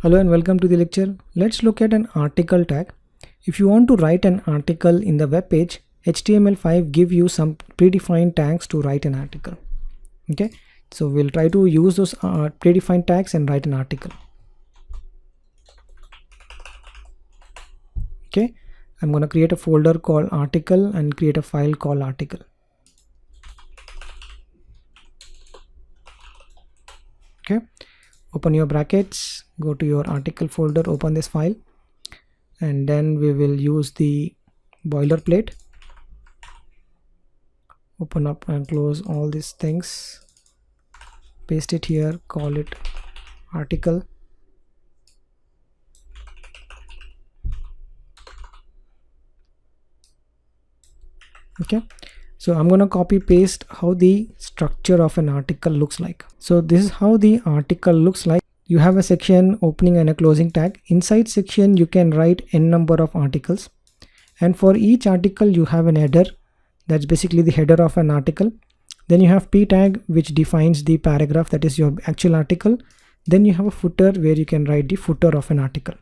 Hello and welcome to the lecture. Let's look at an article tag. If you want to write an article in the web page, HTML5 give you some predefined tags to write an article. Okay, so we'll try to use those predefined tags and write an article. Okay, I'm going to create a folder called article and create a file called article. Okay, open your brackets, go to your article folder, open this file, and then we will use the boilerplate. Open up and close all these things, paste it here, call it article. Okay, so I'm going to copy paste how the structure of an article looks like. So this is how the article looks like. You have a section, opening and a closing tag. Inside section you can write n number of articles, and for each article you have an header. That's basically the header of an article. Then you have p tag, which defines the paragraph, that is your actual article. Then you have a footer where you can write the footer of an article.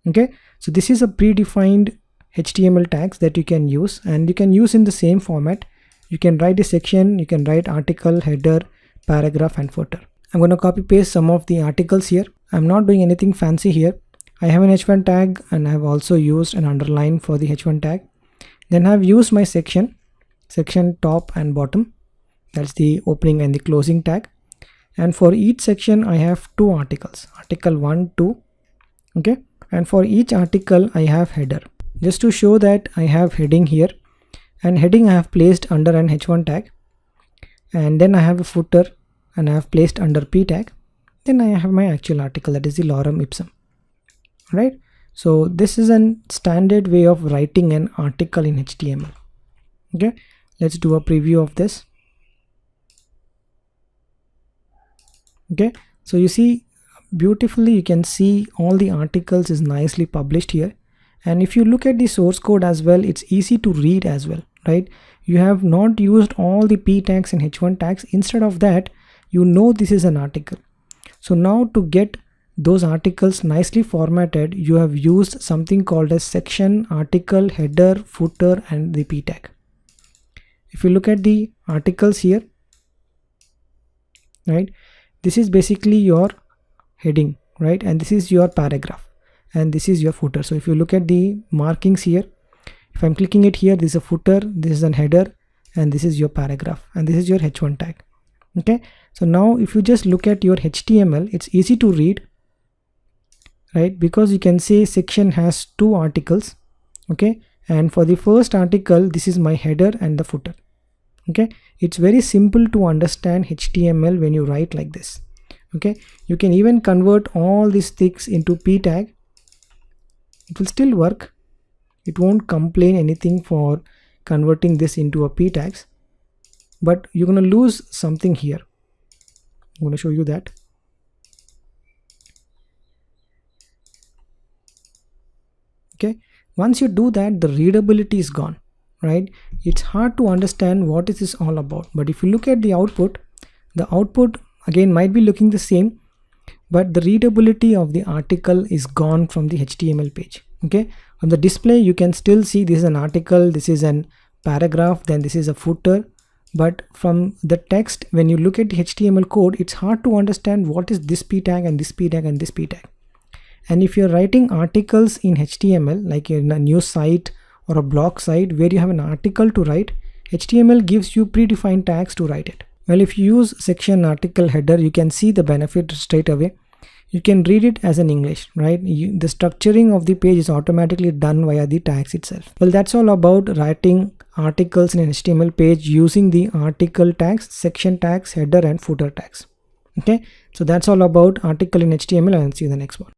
Okay, so this is a predefined HTML tags that you can use, and you can use in the same format. You can write a section, you can write article, header, paragraph and footer. I'm going to copy paste some of the articles here. I'm not doing anything fancy here. I have an h1 tag and I have also used an underline for the h1 tag. Then I have used my section top and bottom. That's the opening and the closing tag. And for each section I have two articles, article 1, 2. Okay, and for each article I have header. Just to show that I have heading here, and heading I have placed under an h1 tag, and then I have a footer and I have placed under p tag. Then I have my actual article, that is the lorem ipsum. Right, so this is a standard way of writing an article in HTML. Okay, let's do a preview of this. Okay, so you see beautifully, you can see all the articles is nicely published here. And if you look at the source code as well, it's easy to read as well, right? You have not used all the p tags and h1 tags. Instead of that, you know this is an article. So now to get those articles nicely formatted, you have used something called as section, article, header, footer and the p tag. If you look at the articles here, right, this is basically your heading, right, and this is your paragraph, and this is your footer. So if you look at the markings here, if I'm clicking it here, this is a footer, this is an header, and this is your paragraph, and this is your h1 tag. Okay, so now if you just look at your HTML, it's easy to read, right, because you can say section has two articles. Okay, and for the first article, this is my header and the footer. Okay, it's very simple to understand HTML when you write like this. Okay, you can even convert all these things into p tag. It will still work. It won't complain anything for converting this into a p tags, but you're going to lose something here. I'm going to show you that. Okay, once you do that, the readability is gone, right? It's hard to understand what is this all about. But if you look at the output again might be looking the same, but the readability of the article is gone from the HTML page. Okay, on the display you can still see this is an article, this is an paragraph, then this is a footer, but from the text, when you look at the HTML code, it's hard to understand what is this p tag and this p tag and this p tag. And if you're writing articles in HTML, like in a news site or a blog site where you have an article to write, HTML gives you predefined tags to write it. Well, if you use section, article, header, you can see the benefit straight away. You can read it as an English, right? The structuring of the page is automatically done via the tags itself. Well, that's all about writing articles in an HTML page using the article tags, section tags, header and footer tags. Okay, so that's all about article in HTML, and see you in the next one.